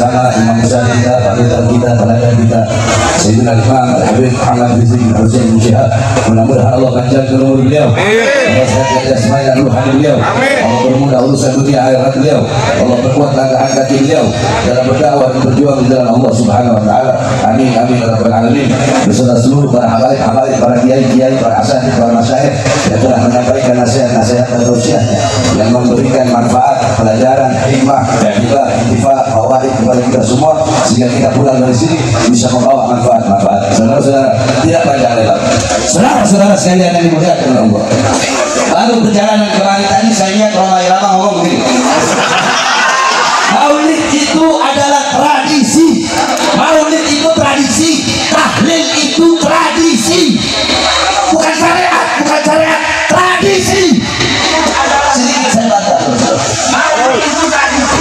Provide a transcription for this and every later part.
bersama imam besar kita, panutan kita, teladan kita, Sayyidina Imam Al-Habib Muhammad Rizki Hussein bin Syihab. Mudah-mudahan Allah panjangkan umur beliau, Allah sehat jasmani dan ruhani beliau, Allah bermudah urusan dunia akhirat beliau, Allah perkuat langkah kaki beliau dalam berdakwah dan berjuang di jalan Allah Subhanahu wa taala. Amin amin ya rabbal alamin. Beserta seluruh para habaib, para kiai, para asatidz, para masyayikh yang telah menyampaikan nasihat-nasihat dan tausiahnya yang memberikan manfaat, pelajaran, hikmah, dan juga intifah, fawaid kepada kita semua, sehingga kita pulang dari sini bisa membawa manfaat-manfaat. Saudara-saudara, tidak panjang lebar. Saudara-saudara sekalian yang dimuliakan oleh Allah. Baru perjalanan kemarin tadi saya lihat lama-lama ngomong begini. Maulid itu adalah tradisi. Maulid itu tradisi. Tahlil itu tradisi. Bukan syariat, tradisi. Sedikit saya bantah.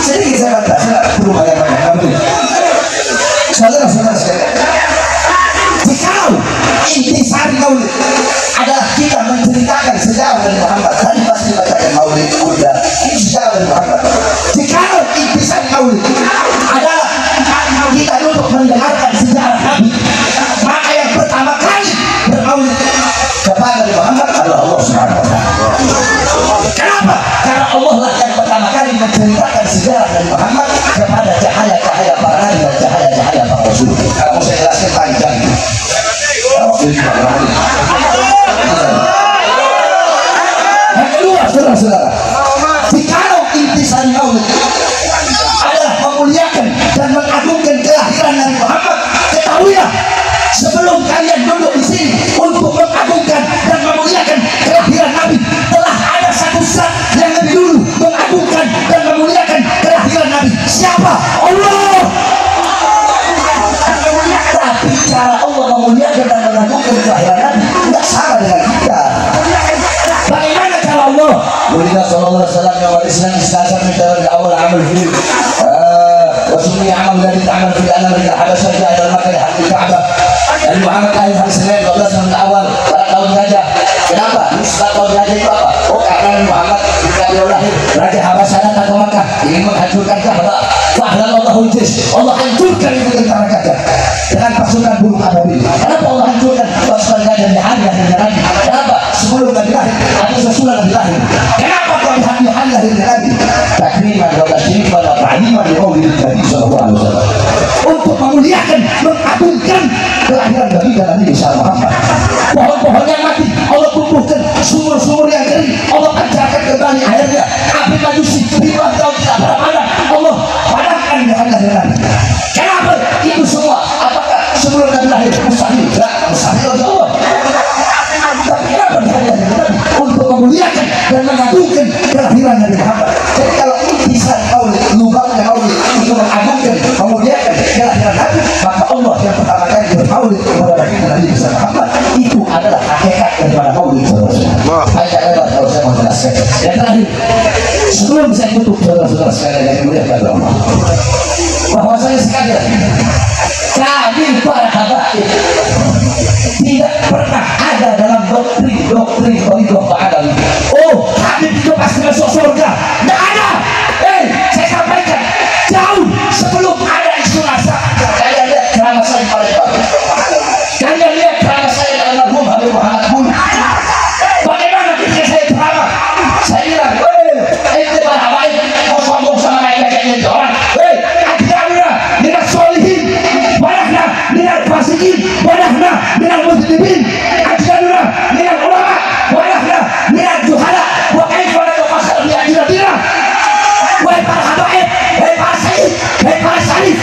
Sedikit saya bantah. Belum banyak-banyak. Saudara-saudara sekalian, jikalau intisari maulid adalah kita menceritakan sejarah dari Muhammad, tadi pasti dibacakan maulid Buddha, ini sejarah dari Muhammad. Jikalau intisari maulid adalah kita duduk mendengarkan sejarah Nabi, maka yang pertama kali bermaulid kepada Nabi Muhammad adalah Allah Subhanahu wa taala. Kenapa? Karena Allah lah yang pertama kali menceritakan sejarah dari Muhammad kepada cahaya-cahaya para nabi dan cahaya-cahaya para rasul. Kalau saya jelaskan panjang. Yang kedua, saudara-saudara, jikalau intisari maulid adalah memuliakan dan mengagungkan kelahiran Nabi Muhammad, ketahuilah sebelum kalian duduk di sini untuk mengagungkan dan memuliakan kelahiran Nabi, telah ada satu zat yang lebih dulu mengagungkan dan memuliakan kelahiran Nabi. Siapa? Allah. Tapi cara Allah memuliakan dan mengagungkan kelahiran Nabi tidak sama dengan kita. Bagaimana cara Allah? Mulia sallallahu alaihi wasallam yang Islam istasar dari awal amal fi'il. Wasumi amal dari amal fi'il amal dari Habasyah ila Makkah hatta Ka'bah. Dan Muhammad lahir hari Senin 12 tahun awal pada tahun Gajah. Kenapa? Nisbah tahun Gajah itu apa? Oh, karena Muhammad ketika lahir Raja Habasyah datang ke Makkah ingin menghancurkan Ka'bah. Allahul jis, Allah hancurkan itu tentara Gajah dengan pasukan burung ababil. Kenapa Allah hancurkan pasukan Gajah di hari Nabi? Kenapa? Sebelum Nabi lahir atau sesudah Nabi lahir? Kenapa kau di hari lahir Nabi? Takriman wa tasyrifan wa ta'liman li maulidin Nabi sallallahu alaihi wasallam. Untuk memuliakan, mengagungkan kelahiran Nabi dan Nabi Muhammad. Pohon-pohon yang mati Allah tumbuhkan, sumur-sumur yang kering Allah pancarkan kembali airnya. Api majusi ribuan tahun tidak pernah padam, Allah padamkan di hari lahir Nabi. Kenapa? Itu semua apakah sebelum Nabi lahir? Mustahil. Tidak, mustahil oleh Allah. Tapi kenapa di hari lahir Nabi? Untuk memuliakan dan mengagungkan kelahiran Nabi Muhammad. Jadi kalau intisar maulid, lubangnya maulid untuk mengagungkan, memuliakan kelahiran Nabi, maka Allah yang pertama kali bermaulid kepada Nabi Muhammad. Itu adalah hakikat daripada maulid. Baik, kalau saya mau jelaskan. Yang terakhir, sebelum saya tutup, saudara-saudara sekalian yang dimuliakan oleh Allah, bahwasanya sekalian kami para habaib tidak pernah ada dalam doktrin Ridho Ba'alawi. Oh, Habib itu pasti masuk surga. Tidak ada. Saya sampaikan jauh sebelum ada isu rasa. Kalian lihat ceramah saya pada Habib. Kalian lihat ceramah saya dalam almarhum Habib Muhammad Bun. Bagaimana ketika saya ceramah? Saya bilang, itu para habaib mau sombong sama kayak orang. Dengan solihin, wadahna dengan fasikin, wadahna dengan muslimin, ajaduna dengan ulama, wadahna dengan juhala, wa kaifa la yuqasal bi ajradina. Wahai para habaib, wahai para sayyid, wahai para salih,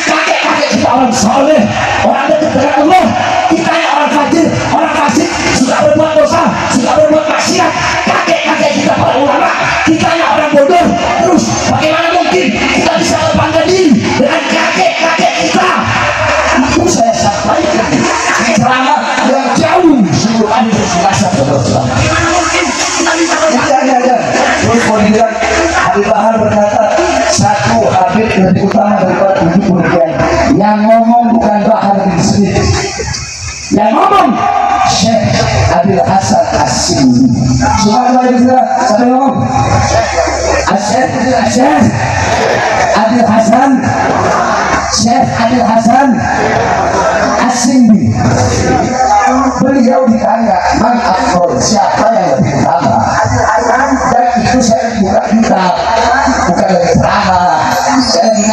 kakek-kakek kita orang soleh, orang dekat dengan Allah. Kita yang orang fajir, orang fasik, suka berbuat dosa, suka berbuat maksiat. Kakek-kakek kita para ulama, kita yang orang bodoh. Terus bagaimana mungkin kita bisa berbangga diri dengan kakek-kakek kita? Itu saya sampaikan ceramah yang jauh sebelum ada rasa berdosa. Ada. Terus kemudian Habib Bahar berkata, satu Habib lebih utama daripada 70 kiai. Yang ngomong bukan Bahar bin Smith, yang ngomong Syekh Abil Hasan As-Sindi. Subhanallah, siapa yang ngomong? Syekh Abil Hasan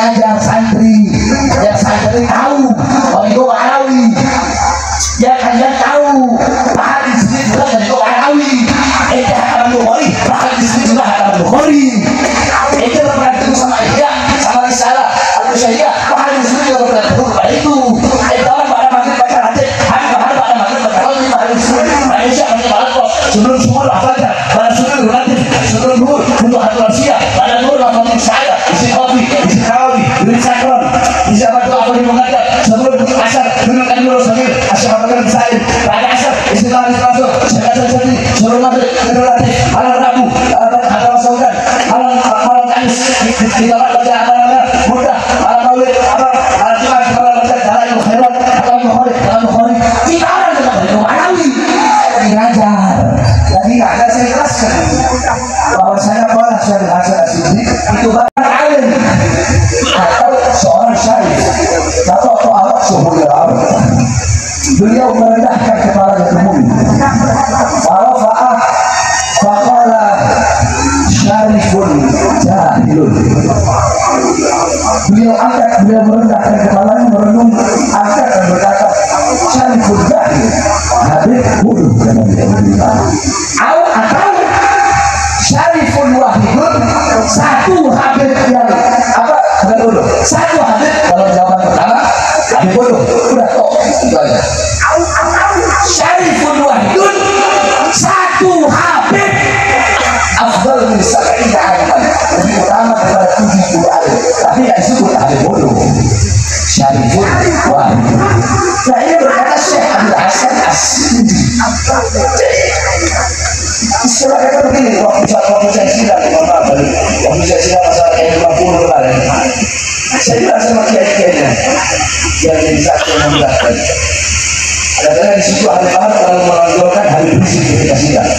ngajar santri, yang santri tahu oh itu Alawi, ya kalian tahu bahkan di sini juga dari itu Alawi, itu halaman Bukhari, bahkan di sini juga halaman Bukhari, itu berarti sama dia, sama risalah Al-Syariah, bahkan di sini juga berarti itu orang pada maghrib baca hadis, bahkan pada maghrib baca hadis, bahkan di sini Malaysia masih balas kok, sebelum semua afadah, pada sebelum relatif, sebelum dulu untuk hati manusia, pada dulu langsung saya, isi kopi, isi kawi, beli sakron, bisa bantu apa yang mengajar, sebelum asar, gunakan dulu sambil asar apa sain, pada asar, isi kawi masuk, asar jadi, sebelum maghrib, relatif, halang rabu, halang masaukan, halang kanis, kita baca halang mudah, halang maulid, halang jumat, halang baca halang khairat, halang bukhari, kita orang dengan itu Alawi, ngajar. Jadi ada saya jelaskan bahwa saya pola syarih hasan asli itu bahkan alim atau seorang syarih atau awak suhul al-arab. Beliau merendahkan kepalanya ke bumi. Farafa'ah faqala syarifun jahilun. Beliau merendahkan kepalanya, merenung, angkat dan berkata syarifun jahil. Habib bodoh dengan dia. Atau syarifun wahidun, satu habib yang apa? Bukan bodoh. Satu habib kalau jawaban pertama habib bodoh. Udah kok itu aja. Syarifun wahidun, satu habib afdal min sab'ina aliman, lebih utama daripada 70 alim. Tapi yang disebut habib bodoh. Syarifun wahidun. Nah ini berkata Syekh Abdul Hasan As-Sindi. Istilah kata begini, waktu saya sidang, waktu saya sidang masalah kayak 50 kemarin, saya bilang sama kiai-kiainya yang jadi saksi yang memberatkan. Kadang-kadang di situ ahli bahar terlalu menonjolkan habis bisik ketika sidang,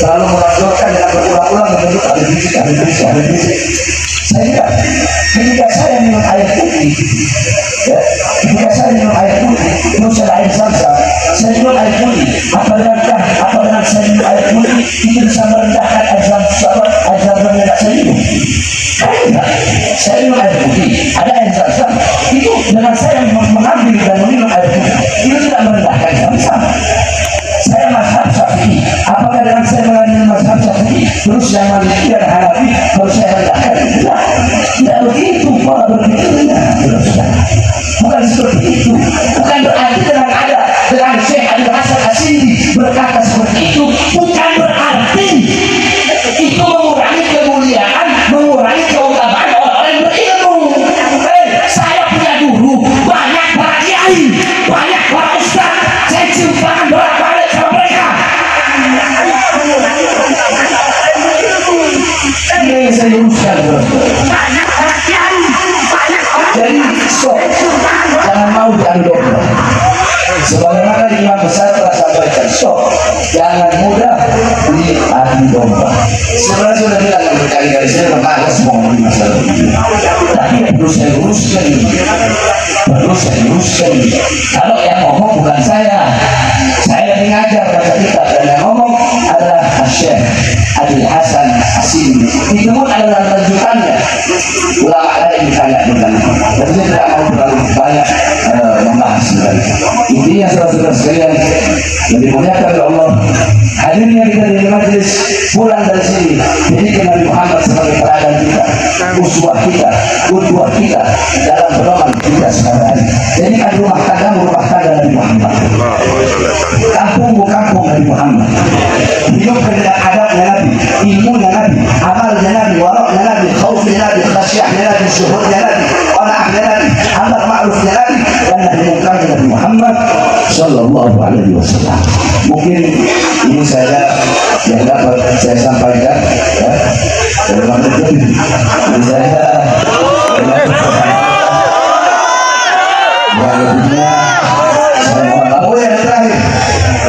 terlalu menonjolkan dengan berulang-ulang menyebut habis bisik. Saya bilang, ketika saya minum air putih, ya, ketika saya minum air putih, terus ada air zam-zam, saya minum air putih, apa dengan saya minum air putih itu bisa merendahkan air zam-zam yang tak saya minum? Saya minum air putih, ada air zam-zam, itu dengan saya mengambil dan meminum air putih, itu tidak merendahkan sama-sama. Saya mazhab Syafi'i, apakah dengan saya mengambil mazhab Syafi'i terus yang Maliki dan Hanafi harus saya rendahkan? Tidak begitu, pola berpikirnya bukan seperti itu. Bukan berarti dengan Syekh Abdul Hasan As-Sindi berkata seperti itu, bukan berarti itu mengurangi kemuliaan, mengurangi keutamaan orang-orang berilmu. Saya punya guru, banyak para kiai, banyak para ustaz, saya cium tangan bolak-balik sama mereka. Ini saya luruskan, jadi jangan mau diadu domba. Sebagaimana Imam Besar telah sampaikan, jangan mudah diadu domba. Sebenarnya sudah bilang berkali-kali, saya berkata semua di masalah ini, tapi perlu saya luruskan. Kalau yang ngomong bukan saya yang ngajar baca kitab, dan yang ngomong adalah Syekh Abdul Hasan As-Sindi. Itu pun adalah lanjutannya. Ulama lain ditanya tentang itu, tapi saya tidak mau terlalu banyak membahas. Intinya saudara-saudara sekalian, lebih muliakan oleh Allah, hadirnya kita di majelis pulang dari sini, jadikan Nabi Muhammad sebagai teladan kita, uswah kita, qudwah kita dalam pedoman kita sekarang. Jadikan rumah tangga Nabi Muhammad, kampung Nabi Muhammad, hidup dengan adabnya Nabi, ilmunya Nabi, amalnya Nabi, waraknya Nabi, khaufnya Nabi, khasyahnya Nabi, syuhurnya Nabi, qanaahnya Nabi, amar ma'rufnya Nabi, dan nahi munkarnya Nabi Muhammad sallallahu alaihi wasallam. Mungkin ini saya yang dapat saya sampaikan, ya. Dalam ini saya lebihnya saya mohon maaf. Yang terakhir,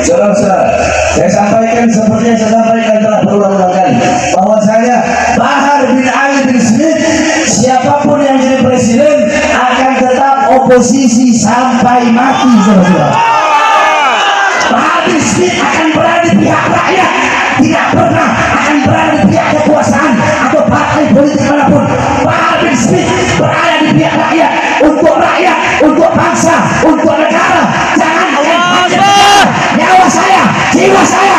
saudara-saudara, saya sampaikan seperti yang saya sampaikan telah berulang-ulang kali, bahwasanya Bahar bin Ali bin Smith, siapapun yang jadi presiden akan tetap oposisi sampai mati, saudara-saudara. Bahar bin Smith akan berada di pihak rakyat, tidak pernah akan berada di pihak kekuasaan atau partai politik manapun. Bahar bin Smith berada di pihak untuk rakyat, untuk bangsa, untuk negara. Jangan nyawa saya, jiwa saya